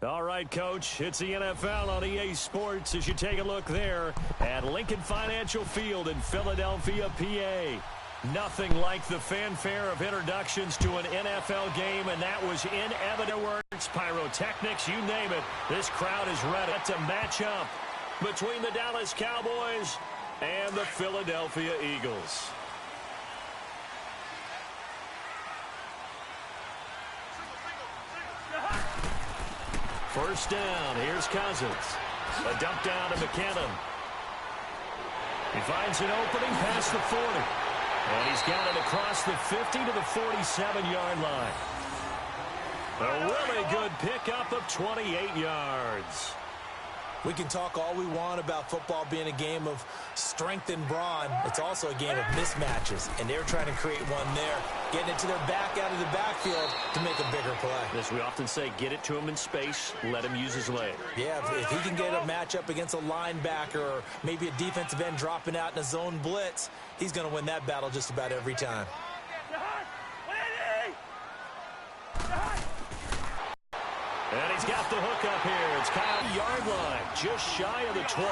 All right, Coach, it's the NFL on EA Sports as you take a look there at Lincoln Financial Field in Philadelphia, PA. Nothing like the fanfare of introductions to an NFL game, and that was in evident words, pyrotechnics, you name it. This crowd is ready to match up between the Dallas Cowboys and the Philadelphia Eagles. First down, here's Cousins. A dump down to McKinnon. He finds an opening past the 40. And he's got it across the 50 to the 47-yard line. A really good pickup of 28 yards. We can talk all we want about football being a game of strength and brawn. It's also a game of mismatches, and they're trying to create one there, getting it to their back out of the backfield to make a bigger play. As we often say, get it to him in space, let him use his leg. Yeah, if he can get a matchup against a linebacker or maybe a defensive end dropping out in a zone blitz, he's going to win that battle just about every time. And he's got the hook up here. It's Kyle yard line, just shy of the 20.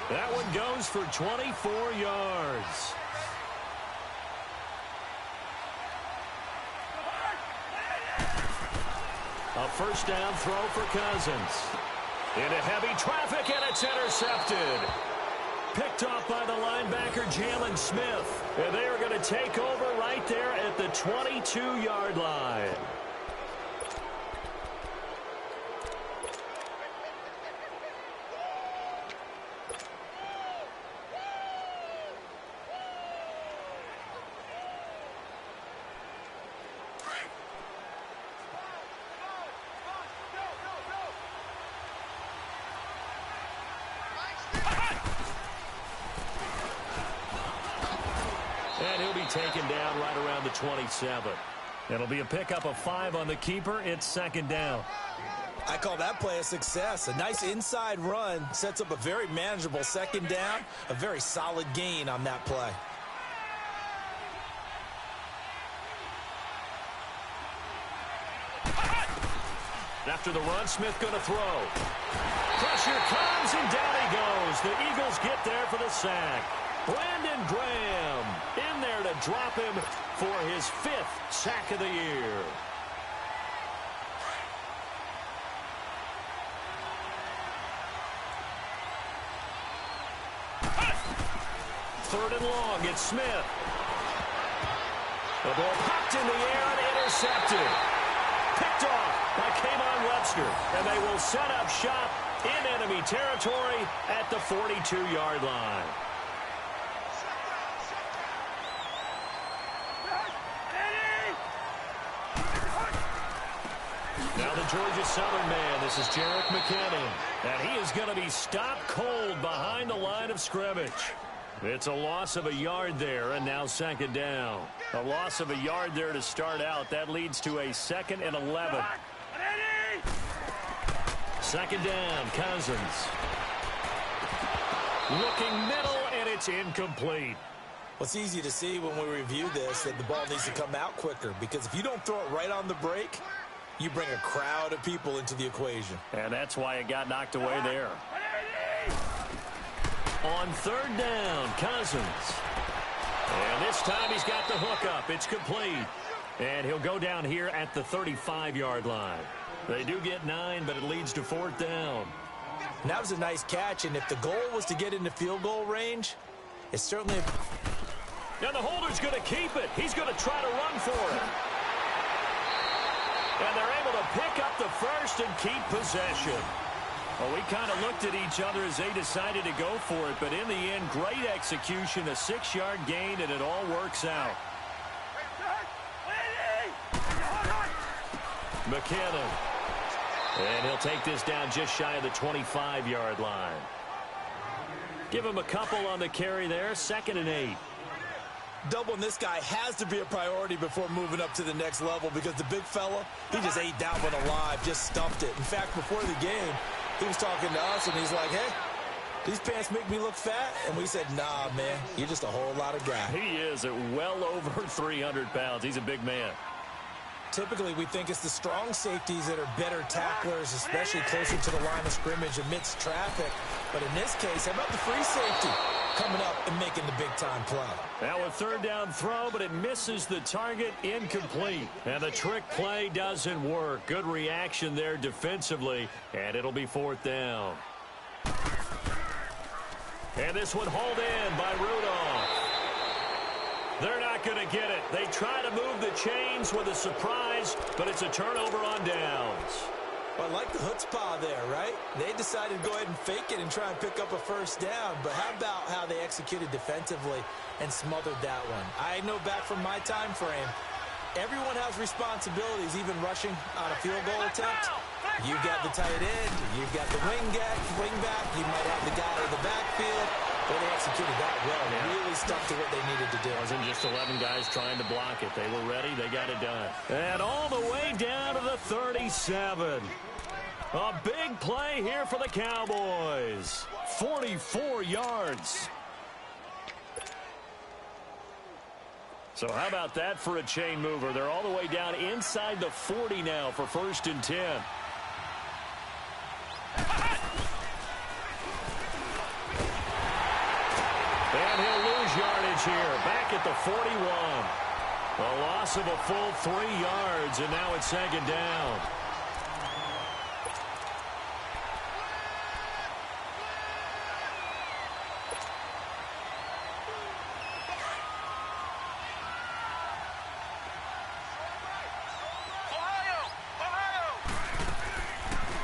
That one goes for 24 yards. A first down throw for Cousins. Into heavy traffic, and it's intercepted. Picked off by the linebacker, Jalen Smith. And they are going to take over right there at the 22-yard line. And he'll be taken down right around the 27. It'll be a pickup of 5 on the keeper. It's second down. I call that play a success. A nice inside run sets up a very manageable second down. A very solid gain on that play. After the run, Smith going to throw. Pressure comes, and down he goes. The Eagles get there for the sack. Brandon Graham in there to drop him for his 5th sack of the year. Third and long, it's Smith. The ball popped in the air and intercepted. Picked off by Kayvon Webster. And they will set up shop in enemy territory at the 42-yard line. Now the Georgia Southern man, this is Jerick McKinnon. And he is going to be stopped cold behind the line of scrimmage. It's a loss of a yard there, and now second down. A loss of a yard there to start out. That leads to a 2nd and 11. Second down, Cousins. Looking middle, and it's incomplete. Well, it's easy to see when we review this that the ball needs to come out quicker, because if you don't throw it right on the break, you bring a crowd of people into the equation. And that's why it got knocked away there. On third down, Cousins. And this time he's got the hook up. It's complete. And he'll go down here at the 35-yard line. They do get 9, but it leads to 4th down. And that was a nice catch, and if the goal was to get into field goal range, it's certainly... Now the holder's going to keep it. He's going to try to run for it. And they're able to pick up the first and keep possession. Well, we kind of looked at each other as they decided to go for it, but in the end, great execution, a 6-yard gain, and it all works out. McKinnon. And he'll take this down just shy of the 25-yard line. Give him a couple on the carry there, 2nd and 8. Doubling this guy has to be a priority before moving up to the next level, because the big fella, he just ate that one alive, just stuffed it. In fact, before the game, he was talking to us, and he's like, hey, these pants make me look fat? And we said, nah, man, you're just a whole lot of guy. He is at well over 300 pounds. He's a big man. Typically, we think it's the strong safeties that are better tacklers, especially closer to the line of scrimmage amidst traffic. But in this case, how about the free safety coming up and making the big-time play? Now a third down throw, but it misses the target, incomplete. And the trick play doesn't work. Good reaction there defensively, and it'll be fourth down. And this one hauled in by Rudolph. They're not going to get it. They try to move the chains with a surprise, but it's a turnover on downs. Well, I like the chutzpah there, right? They decided to go ahead and fake it and try and pick up a first down. But how about how they executed defensively and smothered that one? I know back from my time frame, everyone has responsibilities, even rushing on a field goal attempt. You've got the tight end, you've got the wing back, you might have the guy in the backfield. But they executed that well. Really stuck to what they needed to do. It wasn't just 11 guys trying to block it. They were ready. They got it done. And all the way down to the 37. A big play here for the Cowboys. 44 yards. So how about that for a chain mover? They're all the way down inside the 40 now for 1st and 10. And he'll lose yardage here. Back at the 41. A loss of a full 3 yards, and now it's 2nd down.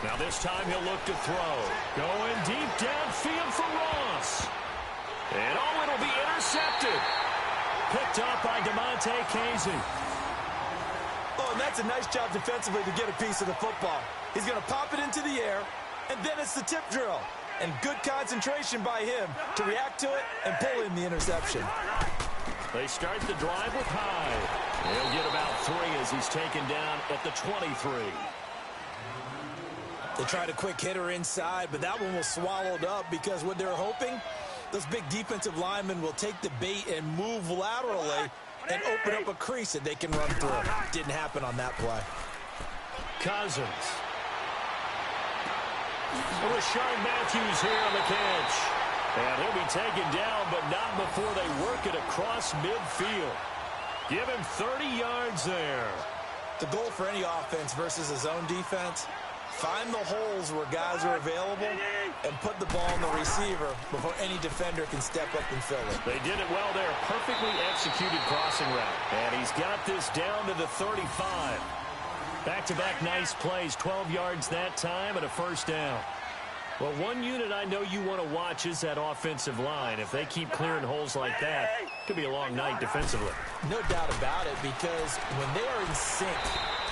Now this time he'll look to throw. Going deep downfield for Ross. And oh, it'll be intercepted. Picked up by DeMonte Casey. Oh, and that's a nice job defensively to get a piece of the football. He's going to pop it into the air, and then it's the tip drill. And good concentration by him to react to it and pull in the interception. They start the drive with Hyde. He'll get about 3 as he's taken down at the 23. They tried a quick hitter inside, but that one was swallowed up because what they're hoping, those big defensive linemen will take the bait and move laterally and open up a crease that they can run through. Didn't happen on that play. Cousins. Rashard Matthews here on the catch. And he'll be taken down, but not before they work it across midfield. Give him 30 yards there. The goal for any offense versus a zone defense, find the holes where guys are available and put the ball on the receiver before any defender can step up and fill it. They did it well there. Perfectly executed crossing route. And he's got this down to the 35. Back-to-back nice plays. 12 yards that time and a first down. Well, one unit I know you want to watch is that offensive line. If they keep clearing holes like that, it could be a long night defensively. No doubt about it, because when they are in sync,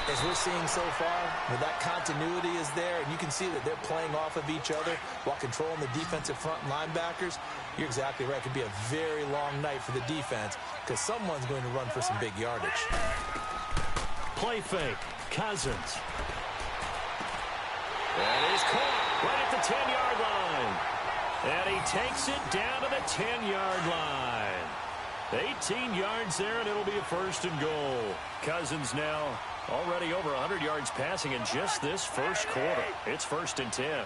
as we're seeing so far, where that continuity is there, and you can see that they're playing off of each other while controlling the defensive front linebackers, you're exactly right. It could be a very long night for the defense because someone's going to run for some big yardage. Play fake. Cousins. And he's caught right at the 10-yard line. And he takes it down to the 10-yard line. 18 yards there, and it'll be a first and goal. Cousins now already over 100 yards passing in just this first quarter. It's 1st and 10.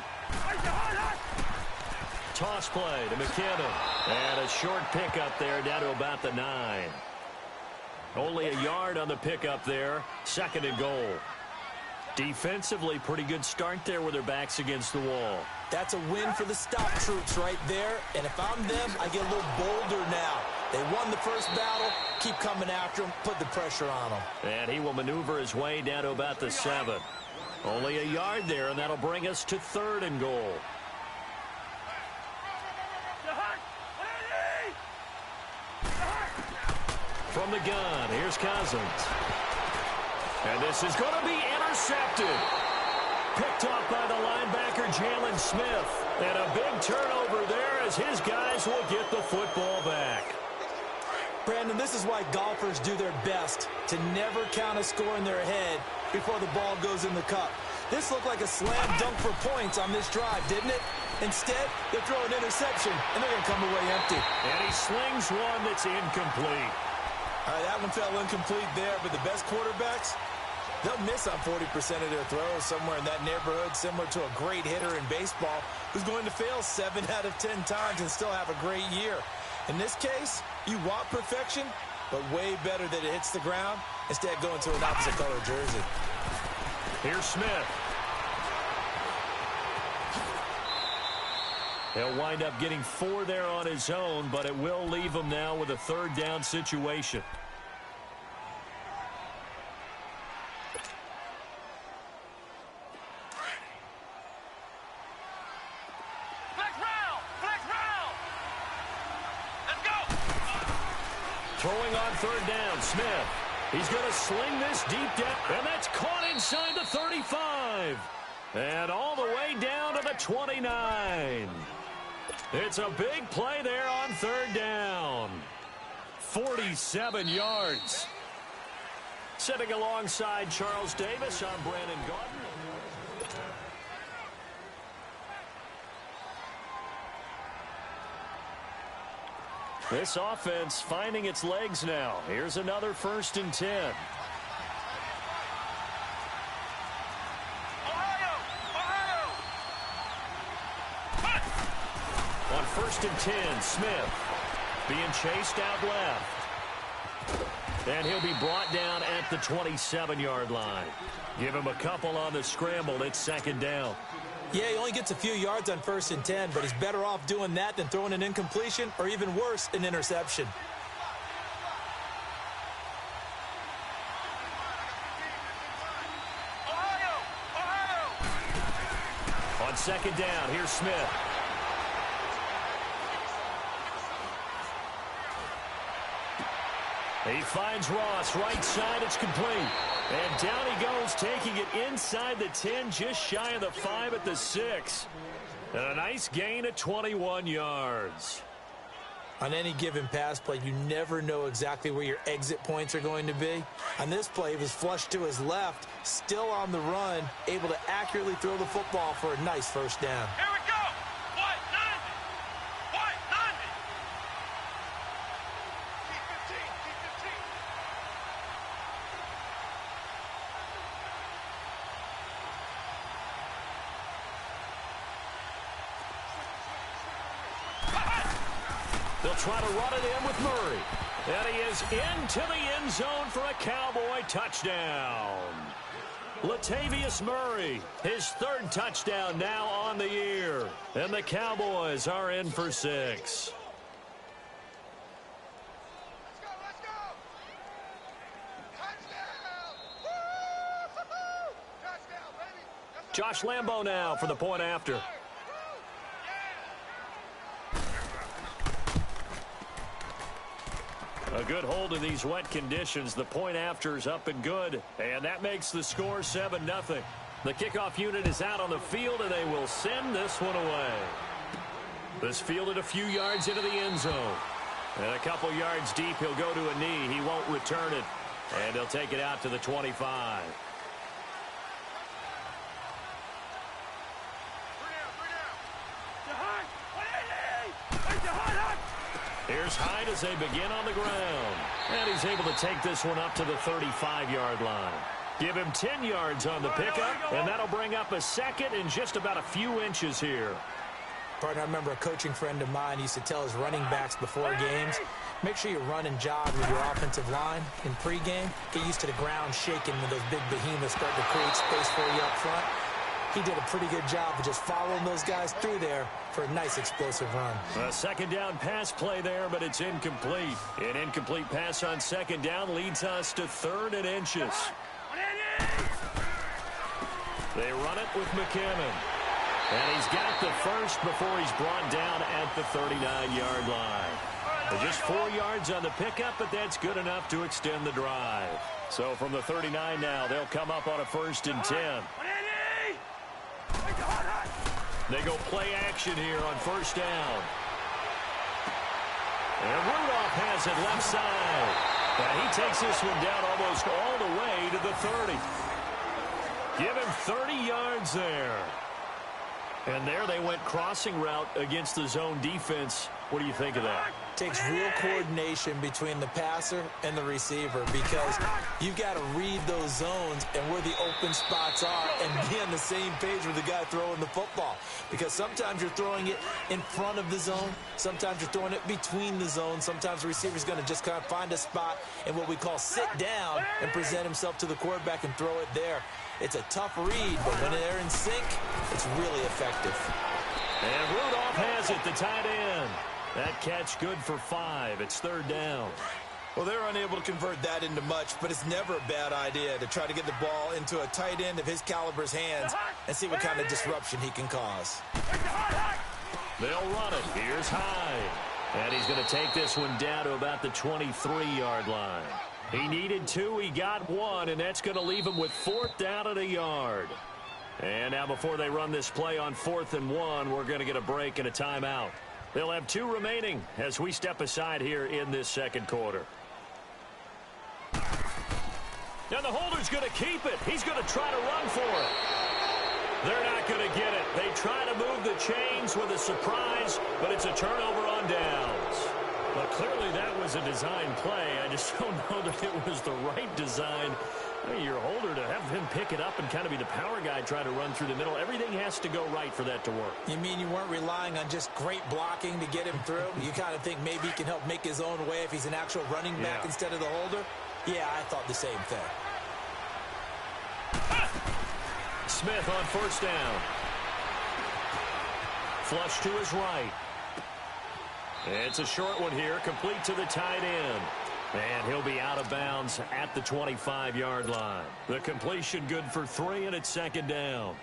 Toss play to McKinnon. And a short pickup there down to about the 9. Only a yard on the pickup there. 2nd and goal. Defensively, pretty good start there with their backs against the wall. That's a win for the stop troops right there. And if I'm them, I get a little bolder now. They won the first battle. Keep coming after them. Put the pressure on them. And he will maneuver his way down to about the 7. Only a yard there, and that'll bring us to 3rd and goal. From the gun, here's Cousins. And this is going to be intercepted. Picked off by the linebacker, Jalen Smith. And a big turnover there as his guys will get the football back. Brandon, this is why golfers do their best to never count a score in their head before the ball goes in the cup. This looked like a slam dunk for points on this drive, didn't it? Instead, they throw an interception, and they're going to come away empty. And he slings one that's incomplete. All right, that one fell incomplete there, but the best quarterbacks, They'll miss on 40% of their throws, somewhere in that neighborhood, similar to a great hitter in baseball who's going to fail 7 out of 10 times and still have a great year. In this case, you want perfection, but way better that it hits the ground instead going to an opposite color jersey. Here's Smith. He'll wind up getting 4 there on his own, but it will leave him now with a third down situation. Throwing on third down, Smith. He's going to sling this deep down, and that's caught inside the 35. And all the way down to the 29. It's a big play there on third down. 47 yards. Sitting alongside Charles Davis, I'm Brandon Gardner. This offense finding its legs now. Here's another 1st and 10. On 1st and 10, Smith being chased out left. And he'll be brought down at the 27-yard line. Give him a couple on the scramble. It's 2nd down. Yeah, he only gets a few yards on 1st and 10, but he's better off doing that than throwing an incompletion or even worse, an interception. On 2nd down, here's Smith. He finds Ross, right side, it's complete. And down he goes, taking it inside the 10, just shy of the 5 at the 6. And a nice gain of 21 yards. On any given pass play, you never know exactly where your exit points are going to be. On this play, he was flushed to his left, still on the run, able to accurately throw the football for a nice 1st down. Here we go! White 90! White 90! T15, T15. They'll try to run it in with Murray. And he is into the end zone for a Cowboy touchdown. Latavius Murray, his 3rd touchdown now on the year. And the Cowboys are in for 6. Let's go, let's go! Touchdown! Woo! Touchdown, baby! Yes, Josh Lambo now for the point after. A good hold in these wet conditions. The point after is up and good. And that makes the score 7-0. The kickoff unit is out on the field, and they will send this one away. This fielded a few yards into the end zone. And a couple yards deep, he'll go to a knee. He won't return it. And he'll take it out to the 25. Here's Hyde as they begin on the ground. And he's able to take this one up to the 35-yard line. Give him 10 yards on the pickup, and that'll bring up a 2nd and just about a few inches here. Partner, I remember a coaching friend of mine used to tell his running backs before games, make sure you run and jog with your offensive line in pregame. Get used to the ground shaking when those big behemoths start to create space for you up front. He did a pretty good job of just following those guys through there for a nice explosive run. A 2nd down pass play there, but it's incomplete. An incomplete pass on 2nd down leads us to 3rd and inches. They run it with McKinnon. And he's got the 1st before he's brought down at the 39-yard line. Just 4 yards on the pickup, but that's good enough to extend the drive. So from the 39 now, they'll come up on a 1st and 10. They go play action here on 1st down. And Rudolph has it left side. And he takes this one down almost all the way to the 30. Give him 30 yards there. And there they went crossing route against the zone defense. What do you think of that? Takes real coordination between the passer and the receiver because you've got to read those zones and where the open spots are and be on the same page with the guy throwing the football. Because sometimes you're throwing it in front of the zone. Sometimes you're throwing it between the zones. Sometimes the receiver's going to just kind of find a spot and what we call sit down and present himself to the quarterback and throw it there. It's a tough read, but when they're in sync, it's really effective. And Rudolph has it, the tight end. That catch good for 5. It's 3rd down. Well, they're unable to convert that into much, but it's never a bad idea to try to get the ball into a tight end of his caliber's hands and see what kind of disruption he can cause. They'll run it. Here's Hyde. And he's going to take this one down to about the 23-yard line. He needed 2. He got 1, and that's going to leave him with 4th down at a yard. And now before they run this play on 4th and 1, we're going to get a break and a timeout. They'll have 2 remaining as we step aside here in this second quarter. And the holder's going to keep it. He's going to try to run for it. They're not going to get it. They try to move the chains with a surprise, but it's a turnover on downs. But clearly that was a design play. I just don't know that it was the right design. I mean, your holder to have him pick it up and kind of be the power guy trying to run through the middle. Everything has to go right for that to work. You mean you weren't relying on just great blocking to get him through? You kind of think maybe he can help make his own way if he's an actual running back instead of the holder? Yeah, I thought the same thing. Smith on 1st down. Flush to his right. It's a short one here, complete to the tight end. And he'll be out of bounds at the 25-yard line. The completion good for 3, and it's 2nd down.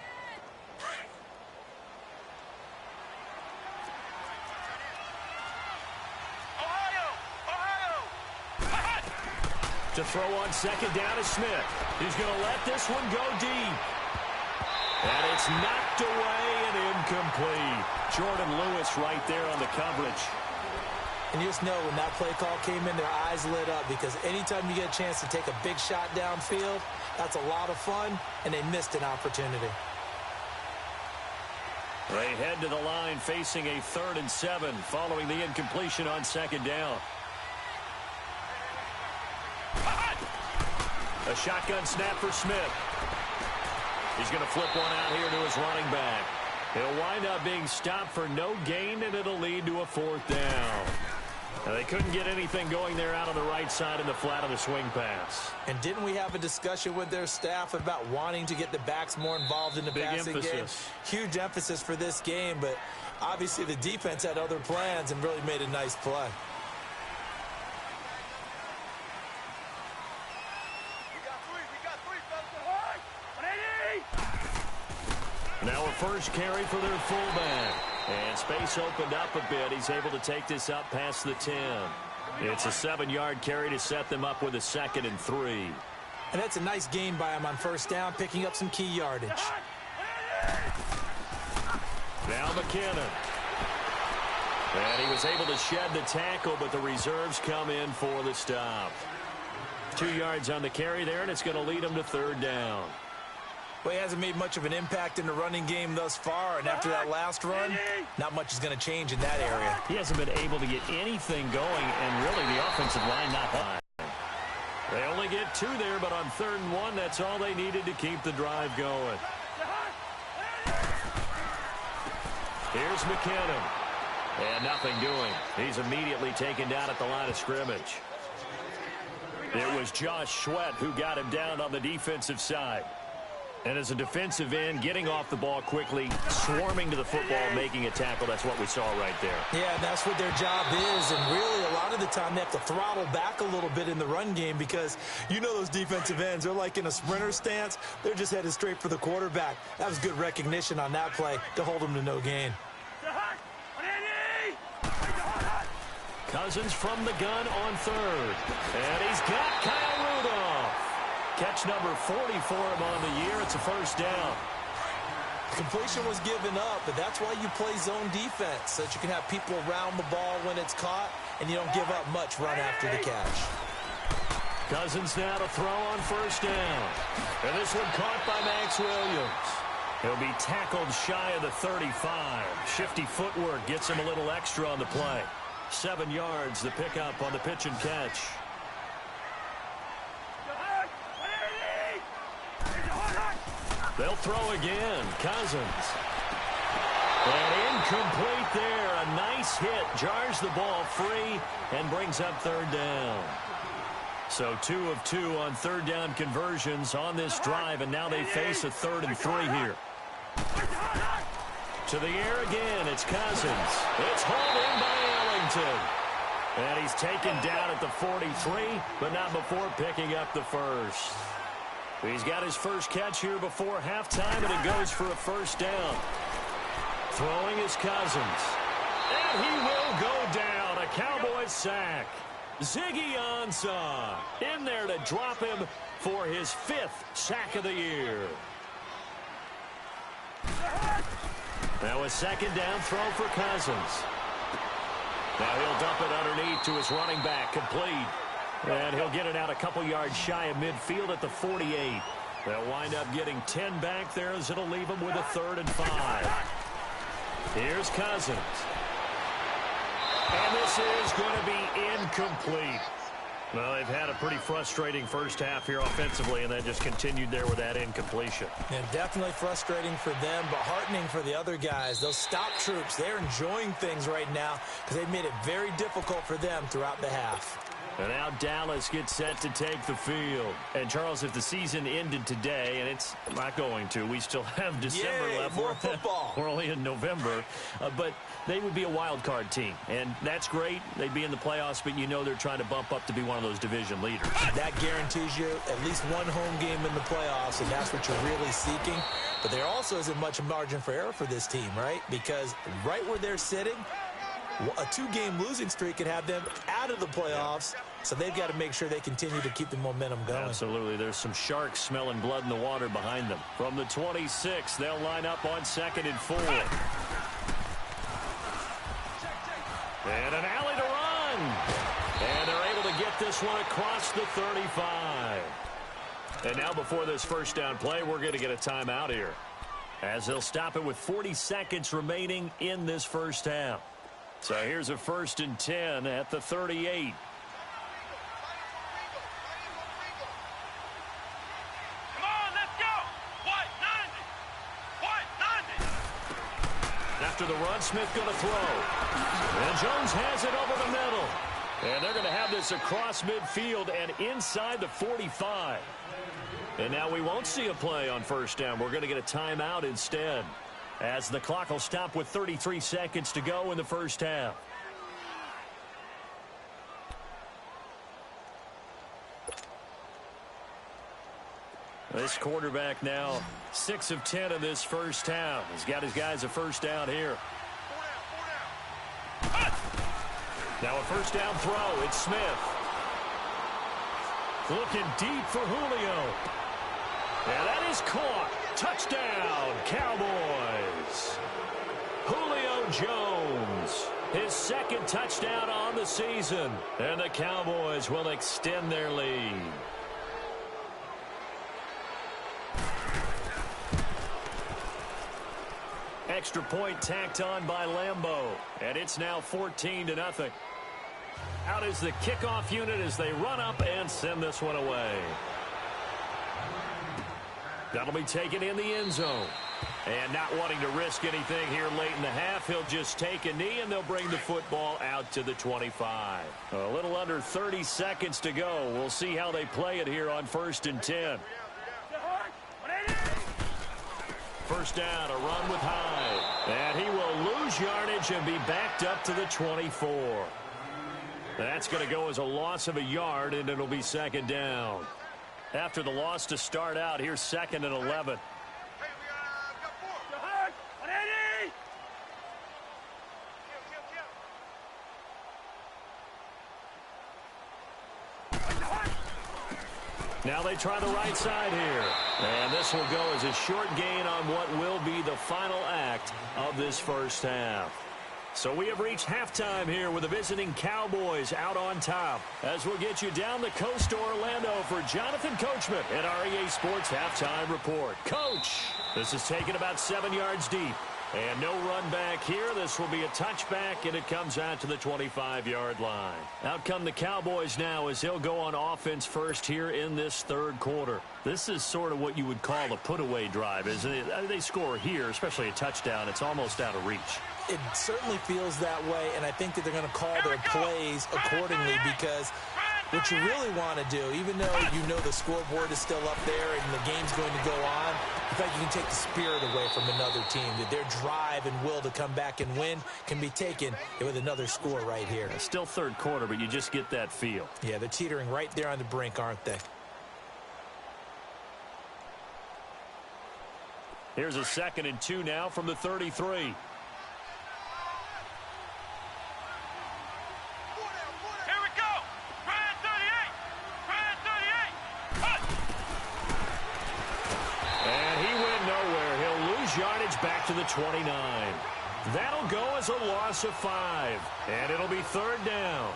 To throw on 2nd down is Smith. He's going to let this one go deep. And it's knocked away and incomplete. Jordan Lewis right there on the coverage. And you just know when that play call came in, their eyes lit up because anytime you get a chance to take a big shot downfield, that's a lot of fun, and they missed an opportunity. They head to the line facing a 3rd and 7 following the incompletion on 2nd down. A shotgun snap for Smith. He's going to flip one out here to his running back. He'll wind up being stopped for no gain, and it'll lead to a 4th down. Now, they couldn't get anything going there out on the right side in the flat of the swing pass. And didn't we have a discussion with their staff about wanting to get the backs more involved in the passing game? Huge emphasis for this game, but obviously the defense had other plans and really made a nice play. Now a first carry for their fullback. And space opened up a bit. He's able to take this up past the 10. It's a 7-yard carry to set them up with a 2nd and 3. And that's a nice gain by him on 1st down, picking up some key yardage. Now McKinnon. And he was able to shed the tackle, but the reserves come in for the stop. 2 yards on the carry there, and it's going to lead him to 3rd down. Well, he hasn't made much of an impact in the running game thus far, and after that last run, not much is going to change in that area. He hasn't been able to get anything going, and really the offensive line not high. They only get 2 there, but on 3rd and 1, that's all they needed to keep the drive going. Here's McKinnon. And nothing doing. He's immediately taken down at the line of scrimmage. It was Josh Sweat who got him down on the defensive side. And as a defensive end, getting off the ball quickly, swarming to the football, making a tackle, that's what we saw right there. Yeah, and that's what their job is. And really, a lot of the time, they have to throttle back a little bit in the run game because you know those defensive ends, they're like in a sprinter stance. They're just headed straight for the quarterback. That was good recognition on that play to hold them to no gain. Cousins from the gun on 3rd. And he's got Kyle Rudolph. Catch number 40 for him on the year. It's a 1st down. Completion was given up, but that's why you play zone defense, so that you can have people around the ball when it's caught, and you don't give up much run after the catch. Cousins now to throw on 1st down. And this one caught by Max Williams. He'll be tackled shy of the 35. Shifty footwork gets him a little extra on the play. 7 yards, the pickup on the pitch and catch. They'll throw again. Cousins. And incomplete there. A nice hit. Jars the ball free and brings up third down. So 2 of 2 on third down conversions on this drive, and now they face a 3rd and 3 here. To the air again. It's Cousins. It's hauled in by Ellington. And he's taken down at the 43, but not before picking up the first. He's got his first catch here before halftime, and it goes for a first down. Throwing is Cousins. And he will go down. A Cowboys sack. Ziggy Ansah in there to drop him for his 5th sack of the year. Now a second down throw for Cousins. Now he'll dump it underneath to his running back, complete. And he'll get it out a couple yards shy of midfield at the 48. They'll wind up getting 10 back there as it'll leave them with a 3rd and 5. Here's Cousins. And this is going to be incomplete. Well, they've had a pretty frustrating first half here offensively, and then just continued there with that incompletion. And definitely frustrating for them, but heartening for the other guys. Those stop troops, they're enjoying things right now because they've made it very difficult for them throughout the half. And now Dallas gets set to take the field. And, Charles, if the season ended today, and it's not going to, we still have December left. More football. We're only in November. But they would be a wild card team. And that's great. They'd be in the playoffs, but you know they're trying to bump up to be one of those division leaders. That guarantees you at least one home game in the playoffs, and that's what you're really seeking. But there also isn't much margin for error for this team, right? Because right where they're sitting, a 2-game losing streak could have them out of the playoffs, so they've got to make sure they continue to keep the momentum going. Absolutely. There's some sharks smelling blood in the water behind them. From the 26, they'll line up on 2nd and 4. And an alley to run. And they're able to get this one across the 35. And now before this first down play, we're going to get a timeout here, as they'll stop it with 40 seconds remaining in this first half. So here's a 1st and 10 at the 38. Come on, let's go. White 90. White 90. After the run, Smith going to throw. And Jones has it over the middle. And they're going to have this across midfield and inside the 45. And now we won't see a play on first down. We're going to get a timeout instead, as the clock will stop with 33 seconds to go in the first half. This quarterback now 6 of 10 in this first half. He's got his guys a first down here. Now a first down throw. It's Smith. Looking deep for Julio. And that is caught. Touchdown, Cowboys. Julio Jones, his 2nd touchdown on the season. And the Cowboys will extend their lead. Extra point tacked on by Lambeau. And it's now 14-0. Out is the kickoff unit as they run up and send this one away. That'll be taken in the end zone. And not wanting to risk anything here late in the half, he'll just take a knee, and they'll bring the football out to the 25. A little under 30 seconds to go. We'll see how they play it here on 1st and 10. First down, a run with Hyde. And he will lose yardage and be backed up to the 24. That's going to go as a loss of a yard, and it'll be 2nd down. After the loss to start out, here's 2nd and 11. Now they try the right side here. And this will go as a short gain on what will be the final act of this first half. So we have reached halftime here with the visiting Cowboys out on top, as we'll get you down the coast to Orlando for Jonathan Coachman at our EA Sports Halftime Report. Coach. This is taken about 7 yards deep. And no run back here. This will be a touchback, and it comes out to the 25-yard line. Out come the Cowboys now as he'll go on offense first here in this third quarter. This is sort of what you would call a put-away drive, isn't it? They score here, especially a touchdown. It's almost out of reach. It certainly feels that way, and I think that they're going to call their plays accordingly because what you really want to do, even though you know the scoreboard is still up there and the game's going to go on, I think you can take the spirit away from another team. That their drive and will to come back and win can be taken with another score right here. Still third quarter, but you just get that feel. Yeah, they're teetering right there on the brink, aren't they? Here's a 2nd and 2 now from the 33. Yardage back to the 29. That'll go as a loss of 5. And it'll be 3rd down.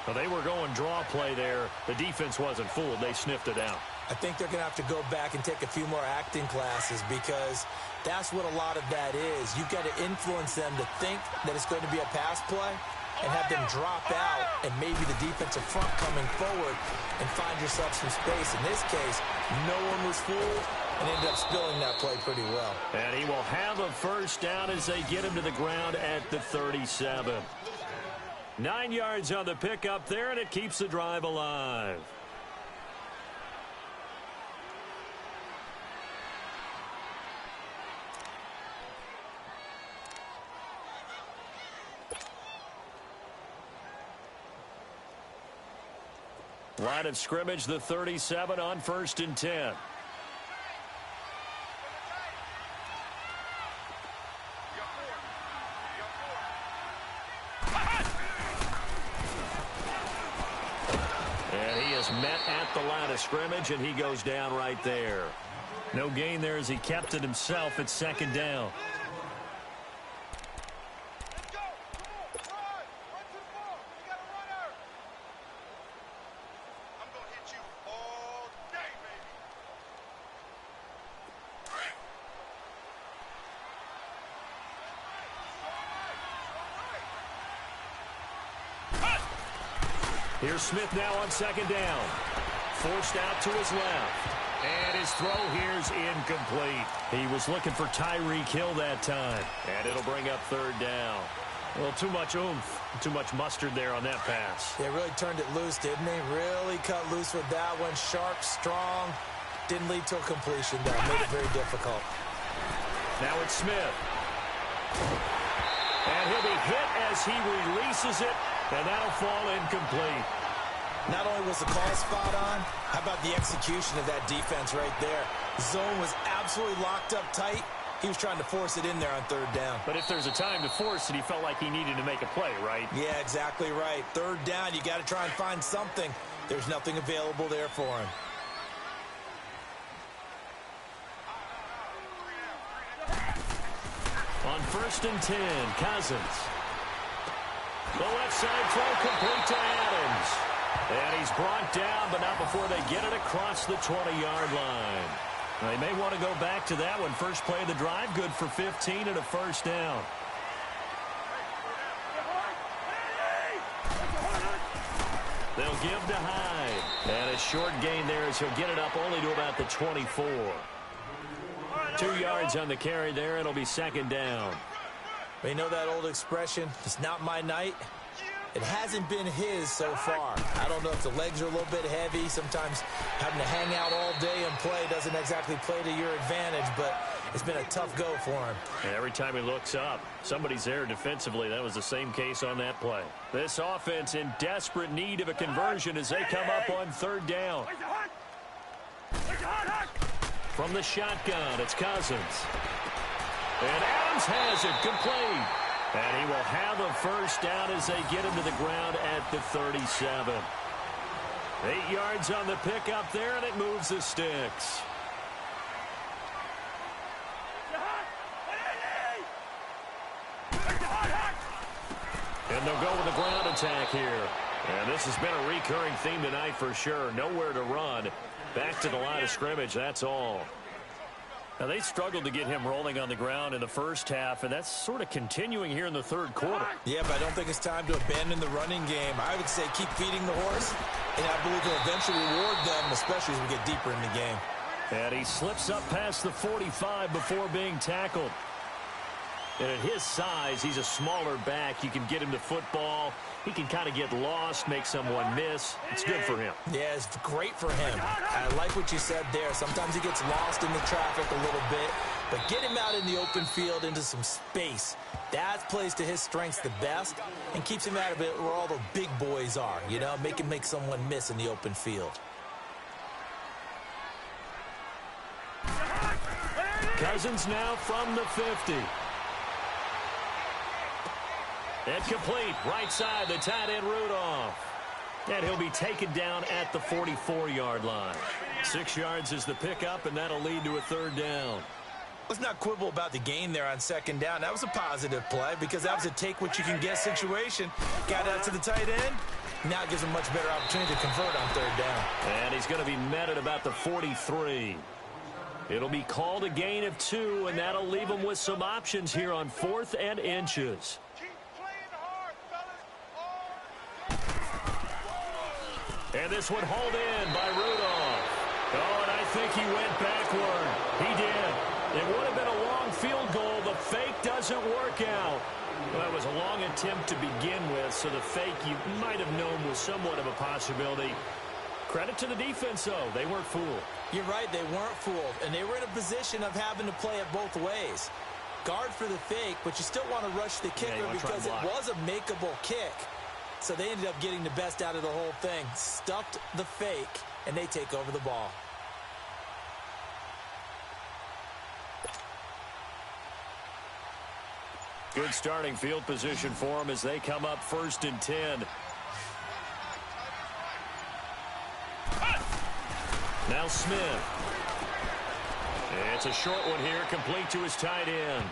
Well, they were going draw play there. The defense wasn't fooled. They sniffed it out. I think they're going to have to go back and take a few more acting classes because that's what a lot of that is. You've got to influence them to think that it's going to be a pass play and have them drop out and maybe the defensive front coming forward and find yourself some space. In this case, no one was fooled and ended up spilling that play pretty well. And he will have a 1st down as they get him to the ground at the 37. 9 yards on the pickup there, and it keeps the drive alive. Line of scrimmage, the 37 on 1st and 10. And he is met at the line of scrimmage, and he goes down right there. No gain there as he kept it himself at 2nd down. Here's Smith now on 2nd down. Forced out to his left. And his throw here's incomplete. He was looking for Tyreek Hill that time. And it'll bring up 3rd down. Well, too much oomph, too much mustard there on that pass. They really turned it loose, didn't they? Really cut loose with that one. Sharp, strong. Didn't lead to a completion, though. Made it very difficult. Now it's Smith. And he'll be hit as he releases it. And that'll fall incomplete. Not only was the call spot on, how about the execution of that defense right there? Zone was absolutely locked up tight. He was trying to force it in there on 3rd down. But if there's a time to force it, he felt like he needed to make a play, right? Yeah, exactly right. 3rd down, you got to try and find something. There's nothing available there for him. On 1st and 10, Cousins. The left side throw complete to Adams. And he's brought down, but not before they get it across the 20-yard line. They may want to go back to that one. First play of the drive, good for 15 and a 1st down. They'll give to Hyde. And a short gain there as he'll get it up only to about the 24. 2 yards on the carry there. It'll be 2nd down. You know that old expression, it's not my night? It hasn't been his so far. I don't know if the legs are a little bit heavy. Sometimes having to hang out all day and play doesn't exactly play to your advantage, but it's been a tough go for him. And every time he looks up, somebody's there defensively. That was the same case on that play. This offense in desperate need of a conversion as they come up on 3rd down. From the shotgun, it's Cousins. And Adams has it complete. And he will have a 1st down as they get him to the ground at the 37. 8 yards on the pickup there, and it moves the sticks. And they'll go with the ground attack here. And this has been a recurring theme tonight for sure. Nowhere to run. Back to the line of scrimmage, that's all. Now, they struggled to get him rolling on the ground in the first half, and that's sort of continuing here in the third quarter. Yeah, but I don't think it's time to abandon the running game. I would say keep feeding the horse, and I believe he'll eventually reward them, especially as we get deeper in the game. And he slips up past the 45 before being tackled. And at his size, he's a smaller back. You can get him to football. He can kind of get lost, make someone miss. It's good for him. Yeah, it's great for him. I like what you said there. Sometimes he gets lost in the traffic a little bit, but get him out in the open field into some space. That plays to his strengths the best and keeps him out of it where all the big boys are, you know, make him make someone miss in the open field. Cousins now from the 50. Incomplete, right side, the tight end Rudolph. And he'll be taken down at the 44-yard line. 6 yards is the pickup, and that'll lead to a third down. Let's not quibble about the gain there on second down. That was a positive play because that was a take-what-you-can-get situation. Got out to the tight end. Now it gives him a much better opportunity to convert on third down. And he's going to be met at about the 43. It'll be called a gain of 2, and that'll leave him with some options here on 4th and inches. And this one hauled in by Rudolph. Oh, and I think he went backward. He did. It would have been a long field goal. The fake doesn't work out. Well, that was a long attempt to begin with, so the fake you might have known was somewhat of a possibility. Credit to the defense, though. They weren't fooled. You're right, they weren't fooled, and they were in a position of having to play it both ways. Guard for the fake, but you still want to rush the kicker because it was a makeable kick. So they ended up getting the best out of the whole thing. Stuffed the fake, and they take over the ball. Good starting field position for them as they come up 1st and 10. Now Smith. It's a short one here, complete to his tight end.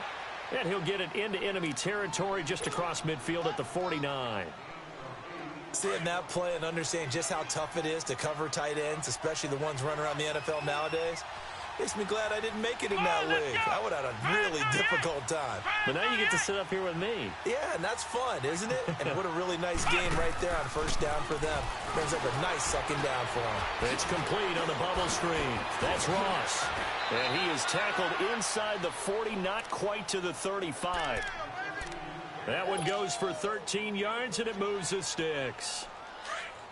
And he'll get it into enemy territory just across midfield at the 49. Seeing that play and understanding just how tough it is to cover tight ends, especially the ones running around the NFL nowadays, makes me glad I didn't make it in that league. I would have had a really difficult time. But now you get to sit up here with me. Yeah, and that's fun, isn't it? And what a really nice game right there on first down for them. Brings up a nice second down for them. It's complete on the bubble screen. That's Ross. And he is tackled inside the 40, not quite to the 35. That one goes for 13 yards, and it moves the sticks.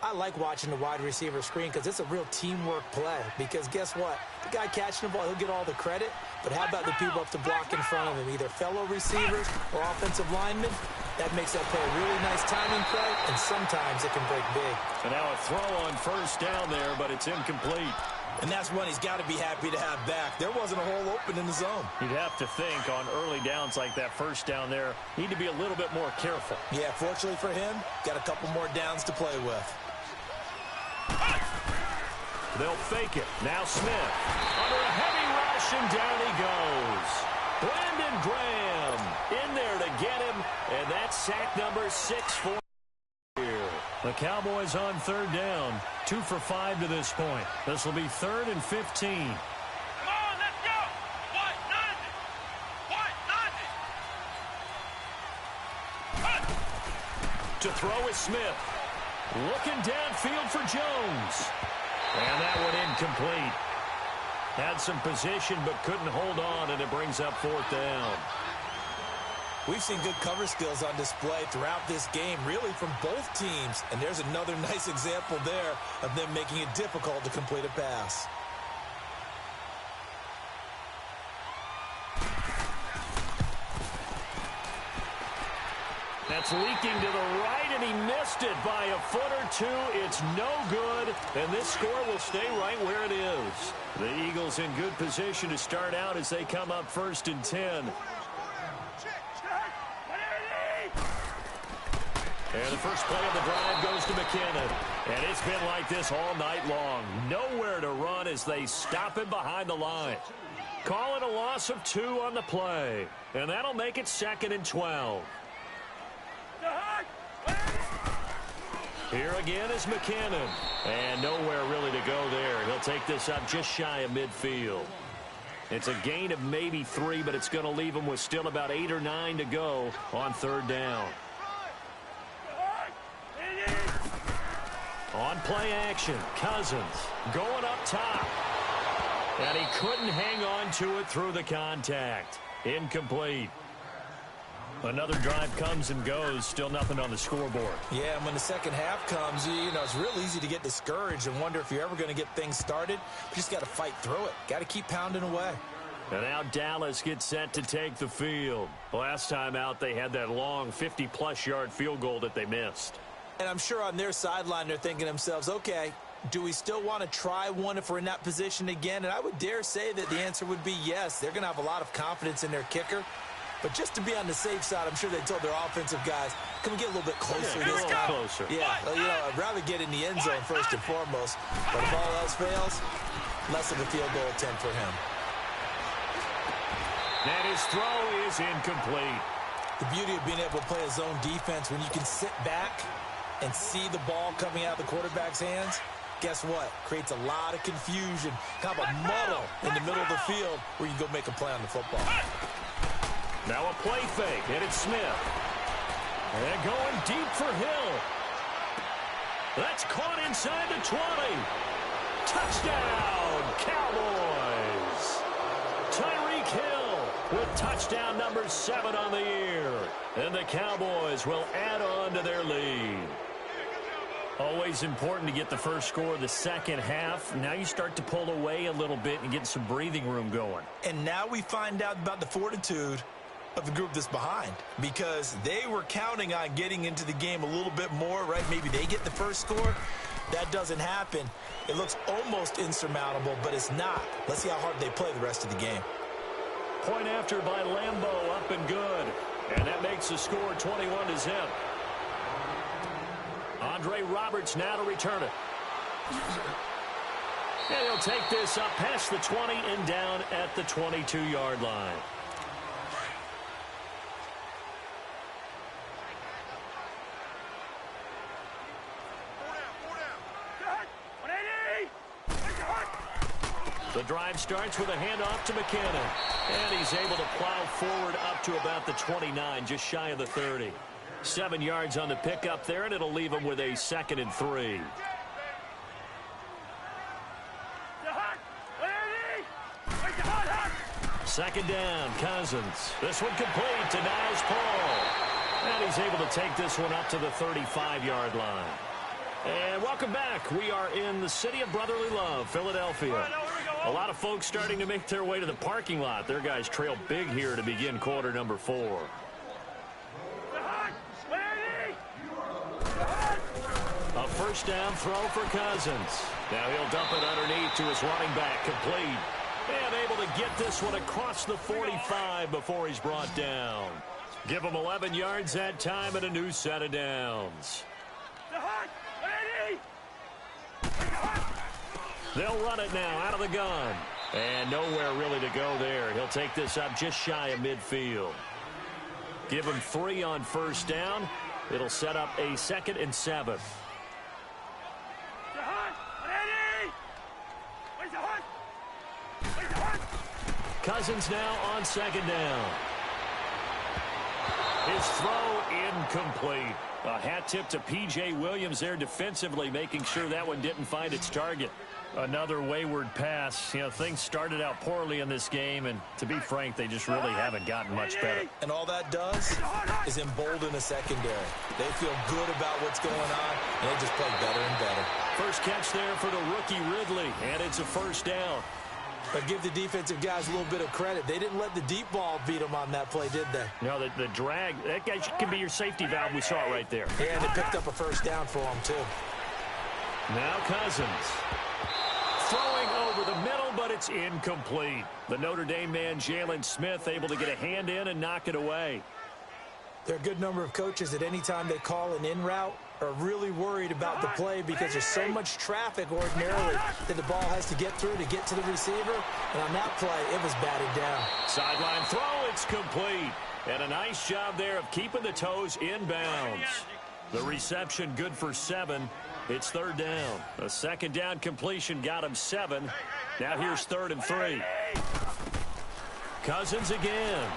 I like watching the wide receiver screen because it's a real teamwork play. Because guess what? The guy catching the ball, he'll get all the credit. But how about the people up to block in front of him, either fellow receivers or offensive linemen? That makes that play a really nice timing play, and sometimes it can break big. And now a throw on first down there, but it's incomplete. And that's one he's got to be happy to have back. There wasn't a hole open in the zone. You'd have to think on early downs like that first down there, need to be a little bit more careful. Yeah, fortunately for him, got a couple more downs to play with. They'll fake it. Now Smith. Under a heavy rush, and down he goes. Brandon Graham in there to get him, and that's sack number 6 for here. The Cowboys on third down. 2 for 5 to this point. This will be 3rd and 15. Come on, let's go. What? Nothing. What? Nothing. To throw is Smith. Looking downfield for Jones. And that one incomplete. Had some position but couldn't hold on, and it brings up 4th down. We've seen good cover skills on display throughout this game, really from both teams. And there's another nice example there of them making it difficult to complete a pass. That's leaking to the right, and he missed it by a foot or 2. It's no good, and this score will stay right where it is. The Eagles in good position to start out as they come up 1st and 10. And the first play of the drive goes to McKinnon. And it's been like this all night long. Nowhere to run as they stop him behind the line. Call it a loss of 2 on the play. And that'll make it 2nd and 12. Here again is McKinnon. And nowhere really to go there. He'll take this up just shy of midfield. It's a gain of maybe 3, but it's going to leave them with still about 8 or 9 to go on third down. On play action, Cousins going up top. And he couldn't hang on to it through the contact. Incomplete. Another drive comes and goes. Still nothing on the scoreboard. Yeah, and when the second half comes, you know, it's real easy to get discouraged and wonder if you're ever going to get things started. You just got to fight through it. Got to keep pounding away. And now Dallas gets set to take the field. Last time out, they had that long 50-plus yard field goal that they missed. And I'm sure on their sideline they're thinking to themselves, okay, do we still want to try one if we're in that position again? And I would dare say that the answer would be yes. They're going to have a lot of confidence in their kicker. But just to be on the safe side, I'm sure they told their offensive guys, can we get a little bit closer? Yeah, a little closer. Yeah, you know, I'd rather get in the end zone first and foremost. But if all else fails, less of a field goal attempt for him. And his throw is incomplete. The beauty of being able to play a zone defense when you can sit back and see the ball coming out of the quarterback's hands, guess what? Creates a lot of confusion, kind of a muddle in the middle of the field where you go make a play on the football. Now a play fake, and it's Smith. And going deep for Hill. That's caught inside the 20. Touchdown, Cowboys. Tyreek Hill with touchdown number 7 on the year. And the Cowboys will add on to their lead. Always important to get the first score of the second half. Now you start to pull away a little bit and get some breathing room going. And now we find out about the fortitude of the group that's behind, because they were counting on getting into the game a little bit more, right? Maybe they get the first score. That doesn't happen. It looks almost insurmountable, but it's not. Let's see how hard they play the rest of the game. Point after by Lambeau, up and good. And that makes the score 21-0. Andre Roberts now to return it. And he'll take this up past the 20 and down at the 22-yard line. The drive starts with a handoff to McKinnon. And he's able to plow forward up to about the 29, just shy of the 30. 7 yards on the pickup there, and it'll leave him with a 2nd and 3. Second down, Cousins. This one complete to Niles Paul. And he's able to take this one up to the 35-yard line. And welcome back. We are in the city of brotherly love, Philadelphia. A lot of folks starting to make their way to the parking lot. Their guys trail big here to begin quarter number 4. A first down throw for Cousins. Now he'll dump it underneath to his running back, complete. And able to get this one across the 45 before he's brought down. Give him 11 yards that time and a new set of downs. They'll run it now out of the gun. And nowhere really to go there. He'll take this up just shy of midfield. Give him 3 on first down. It'll set up a 2nd and 7. Cousins now on 2nd down. His throw incomplete. A hat tip to P.J. Williams there defensively, making sure that one didn't find its target. Another wayward pass. You know, things started out poorly in this game, and to be frank, they just really haven't gotten much better. And all that does is embolden the secondary. They feel good about what's going on, and they just play better and better. First catch there for the rookie Ridley, and it's a first down. But give the defensive guys a little bit of credit. They didn't let the deep ball beat them on that play, did they? No, the drag, that guy can be your safety valve. We saw it right there. Yeah, and they picked up a first down for him, too. Now Cousins. Throwing over the middle, but it's incomplete. The Notre Dame man, Jalen Smith, able to get a hand in and knock it away. There are a good number of coaches that any time they call an in route are really worried about the play because there's so much traffic ordinarily that the ball has to get through to get to the receiver. And on that play, it was batted down. Sideline throw, it's complete. And a nice job there of keeping the toes inbounds. The reception good for 7. It's 3rd down. A 2nd down completion got him 7. Now here's 3rd and 3. Cousins again.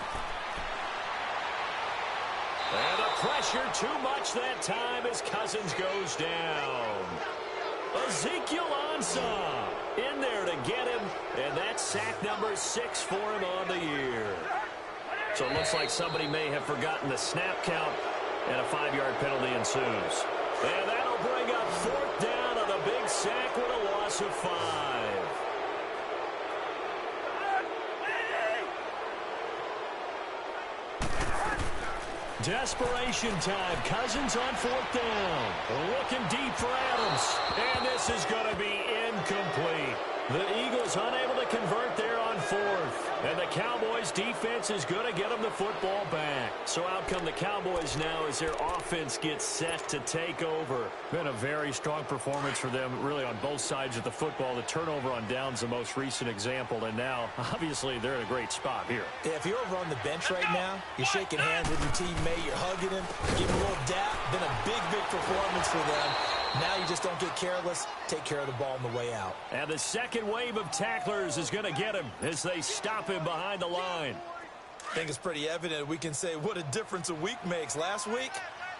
And the pressure too much that time as Cousins goes down. Ezekiel Ansah in there to get him, and that's sack number 6 for him on the year. So it looks like somebody may have forgotten the snap count, and a 5-yard penalty ensues. And that'll bring up 4th down on a big sack with a loss of 5. Desperation time. Cousins on 4th down. Looking deep for Adams. And this is going to be incomplete. The Eagles unable to convert there on 4th. And the Cowboys defense is going to get them the football back. So out come the Cowboys now as their offense gets set to take over. Been a very strong performance for them really on both sides of the football. The turnover on downs the most recent example. And now, obviously, they're in a great spot here. Yeah, if you're over on the bench right now, you're shaking hands with your teammate, you're hugging him, giving him a little dap. Been a big, big performance for them. Now you just don't get careless. Take care of the ball on the way out. And the second wave of tacklers is going to get him as they stop him behind the line. I think it's pretty evident we can say what a difference a week makes. Last week,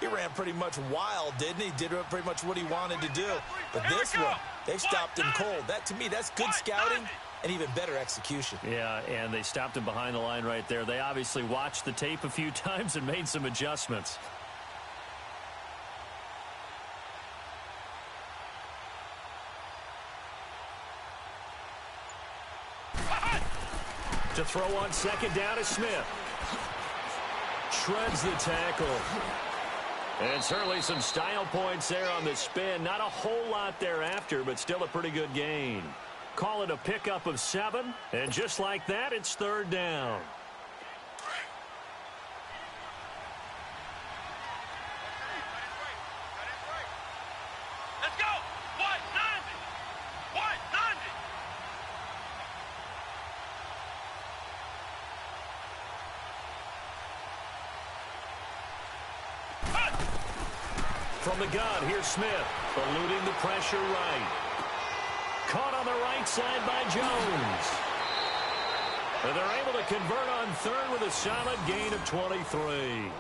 he ran pretty much wild, didn't he? Did pretty much what he wanted to do. But this one, they stopped him cold. That, to me, that's good scouting and even better execution. Yeah, and they stopped him behind the line right there. They obviously watched the tape a few times and made some adjustments. To throw on 2nd down is Smith. Shreds the tackle. And certainly some style points there on the spin. Not a whole lot thereafter, but still a pretty good gain. Call it a pickup of 7. And just like that, it's 3rd down. Let's go. What? 90. What? 90. From the gun, here's Smith, eluding the pressure right. Caught on the right side by Jones. And they're able to convert on 3rd with a solid gain of 23.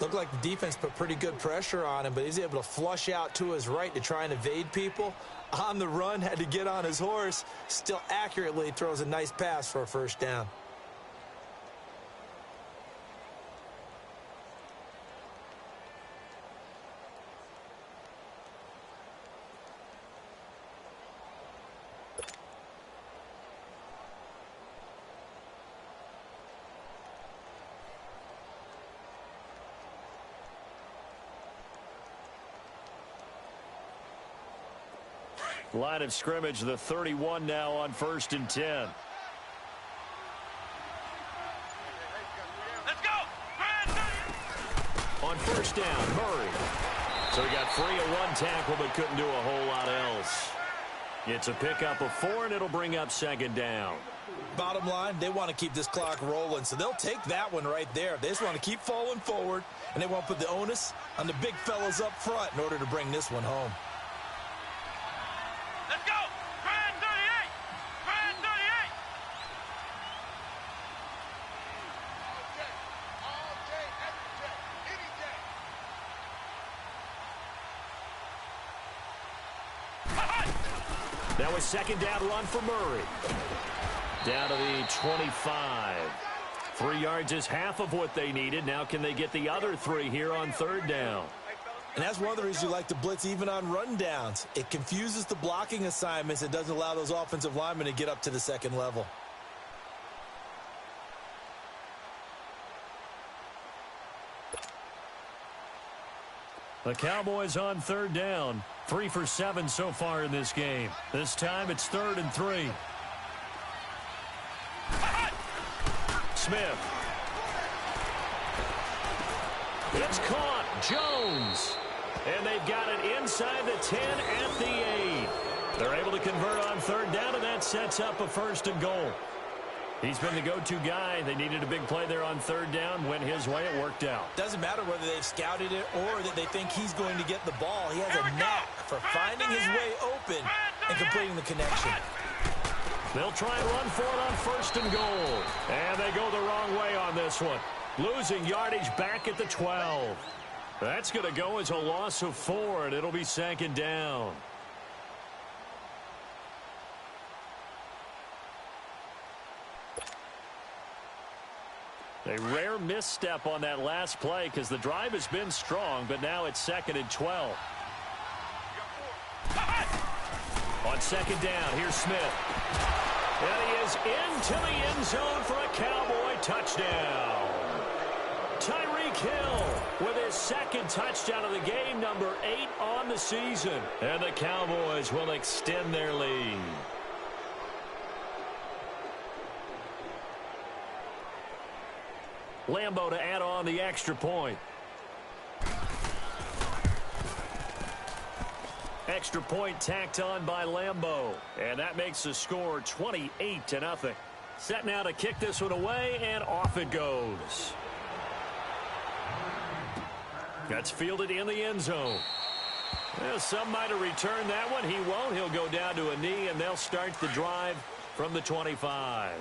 Looked like the defense put pretty good pressure on him, but he's able to flush out to his right to try and evade people. On the run, had to get on his horse. Still accurately throws a nice pass for a 1st down. Line of scrimmage, the 31 now on 1st and 10. Let's go. On 1st down, Murray. So he got free of 1 tackle but couldn't do a whole lot else. It's a pickup of 4, and it'll bring up 2nd down. Bottom line, they want to keep this clock rolling, so they'll take that one right there. They just want to keep falling forward, and they want to put the onus on the big fellas up front in order to bring this one home. Let's go. Grand 38. Grand 38. All day, every day, any day. That was 2nd down run for Murray. Down to the 25. 3 yards is half of what they needed. Now can they get the other 3 here on 3rd down? And that's one of the reasons you like to blitz even on rundowns. It confuses the blocking assignments. It doesn't allow those offensive linemen to get up to the 2nd level. The Cowboys on 3rd down. 3 for 7 so far in this game. This time it's 3rd and 3. Smith. It's caught. Jones. And they've got it inside the 10 at the 8. They're able to convert on 3rd down, and that sets up a 1st and goal. He's been the go-to guy. They needed a big play there on 3rd down. Went his way. It worked out. Doesn't matter whether they've scouted it or that they think he's going to get the ball. He has a knack for finding his way open and completing the connection. They'll try and run for it on 1st and goal. And they go the wrong way on this one. Losing yardage back at the 12. That's going to go as a loss of 4, and it'll be 2nd down. A rare misstep on that last play because the drive has been strong, but now it's 2nd and 12. On 2nd down, here's Smith. And he is into the end zone for a Cowboy touchdown. Tyreek Hill with his 2nd touchdown of the game, number 8 on the season. And the Cowboys will extend their lead. Lambeau to add on the extra point. Extra point tacked on by Lambeau. And that makes the score 28-0. Set now to kick this one away, and off it goes. That's fielded in the end zone. Well, some might have returned that one. He won't. He'll go down to a knee, and they'll start the drive from the 25.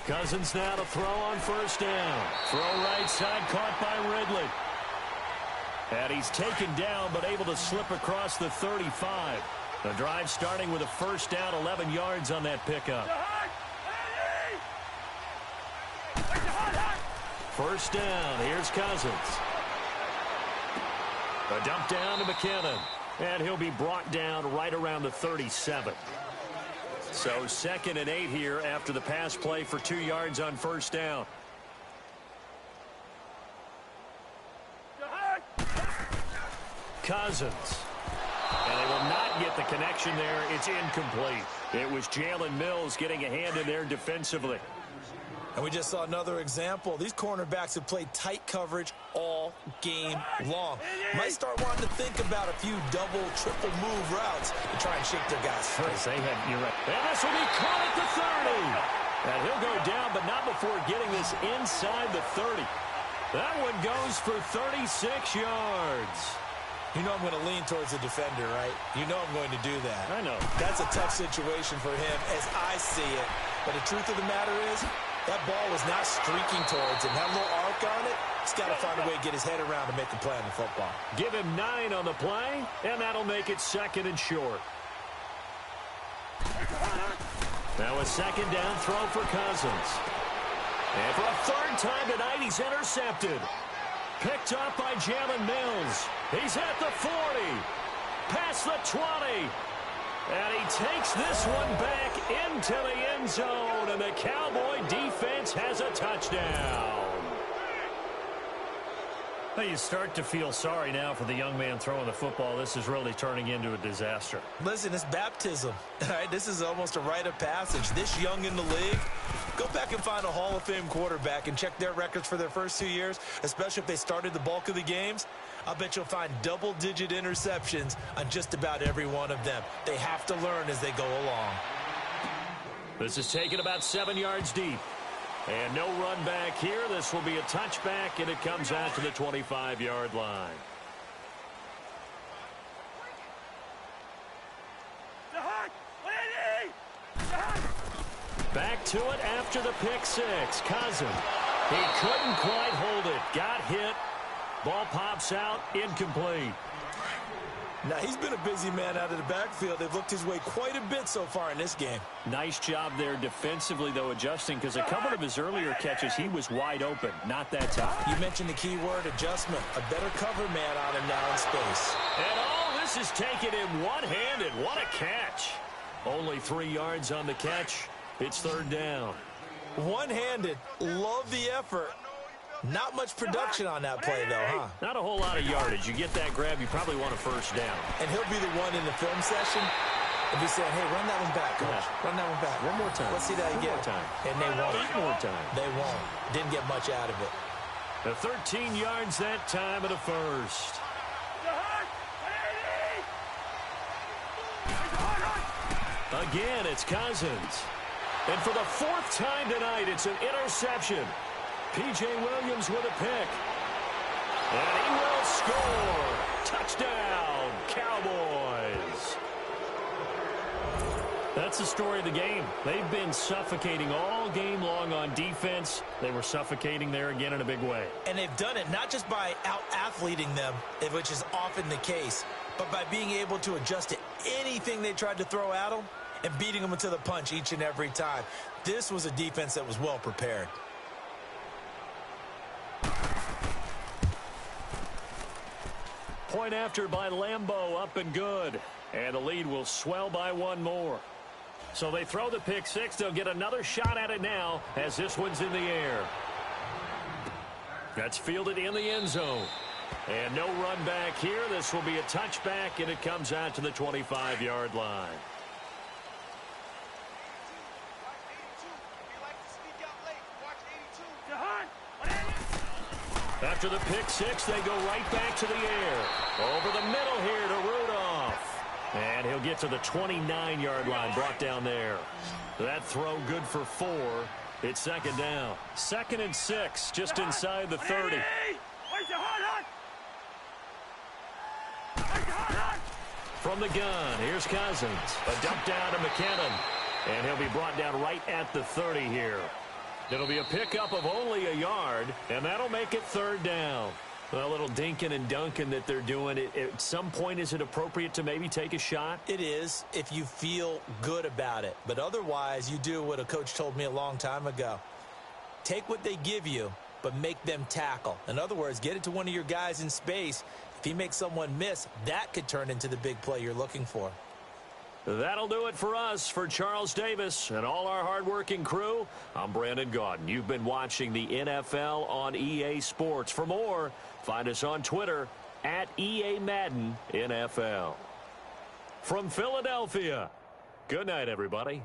Cousins now to throw on 1st down. Throw right side, caught by Ridley. And he's taken down, but able to slip across the 35. The drive starting with a 1st down, 11 yards on that pickup. 1st down, here's Cousins. A dump down to McKinnon. And he'll be brought down right around the 37. So 2nd and 8 here after the pass play for 2 yards on 1st down. Cousins. And they will not get the connection there. It's incomplete. It was Jalen Mills getting a hand in there defensively. And we just saw another example. These cornerbacks have played tight coverage all game long. Might start wanting to think about a few double, triple move routes to try and shake their guys free. You're right. And this will be caught at the 30. And he'll go down, but not before getting this inside the 30. That one goes for 36 yards. You know I'm going to lean towards the defender, right? You know I'm going to do that. I know. That's a tough situation for him as I see it. But the truth of the matter is, that ball was not streaking towards him. Had a little arc on it. He's got to find a way to get his head around to make a play on the football. Give him 9 on the play, and that'll make it 2nd and short. Now a 2nd down throw for Cousins. And for a 3rd time tonight, he's intercepted. Picked up by Jalen Mills. He's at the 40. Past the 20. And he takes this one back into the end zone. And the Cowboy defense has a touchdown. Well, you start to feel sorry now for the young man throwing the football. This is really turning into a disaster. Listen, it's baptism. All right, this is almost a rite of passage. This young in the league, go back and find a Hall of Fame quarterback and check their records for their first 2 years, especially if they started the bulk of the games. I bet you'll find double-digit interceptions on just about every one of them. They have to learn as they go along. This is taken about 7 yards deep. And no run back here. This will be a touchback, and it comes out to the 25-yard line. Back to it after the pick six. Cousins. He couldn't quite hold it. Got hit. Ball pops out. Incomplete. Now, he's been a busy man out of the backfield. They've looked his way quite a bit so far in this game. Nice job there defensively, though, adjusting, because a couple of his earlier catches, he was wide open. Not that time. You mentioned the key word, adjustment. A better cover man on him now in space. And all this is taken in one-handed. What a catch. Only 3 yards on the catch. It's 3rd down. One-handed. Love the effort. Not much production on that play, though, huh? Not a whole lot of yardage. You get that grab, you probably want a 1st down. And he'll be the one in the film session and be saying, hey, run that one back, coach. Yeah. Run that one back. One more time. Let's see that again. One more time. And they won't. 8 more time. They won't. Didn't get much out of it. The 13 yards that time at a 1st. Again, it's Cousins. And for the 4th time tonight, it's an interception. P.J. Williams with a pick. And he will score. Touchdown, Cowboys. That's the story of the game. They've been suffocating all game long on defense. They were suffocating there again in a big way. And they've done it not just by out-athleting them, which is often the case, but by being able to adjust to anything they tried to throw at them and beating them into the punch each and every time. This was a defense that was well prepared. Point after by Lambeau, up and good. And the lead will swell by one more. So they throw the pick six. They'll get another shot at it now as this one's in the air. That's fielded in the end zone. And no run back here. This will be a touchback, and it comes out to the 25-yard line. After the pick six, they go right back to the air. Over the middle here to Rudolph. And he'll get to the 29-yard line, brought down there. That throw good for 4. It's second down. 2nd and 6, just inside the 30. From the gun, here's Cousins. A dump down to McKinnon. And he'll be brought down right at the 30 here. It'll be a pickup of only a yard, and that'll make it 3rd down. A little dinking and dunking that they're doing. At some point, is it appropriate to maybe take a shot? It is if you feel good about it. But otherwise, you do what a coach told me a long time ago. Take what they give you, but make them tackle. In other words, get it to one of your guys in space. If he makes someone miss, that could turn into the big play you're looking for. That'll do it for us. For Charles Davis and all our hardworking crew, I'm Brandon Gaudin. You've been watching the NFL on EA Sports. For more, find us on Twitter at EA Madden NFL. From Philadelphia, good night, everybody.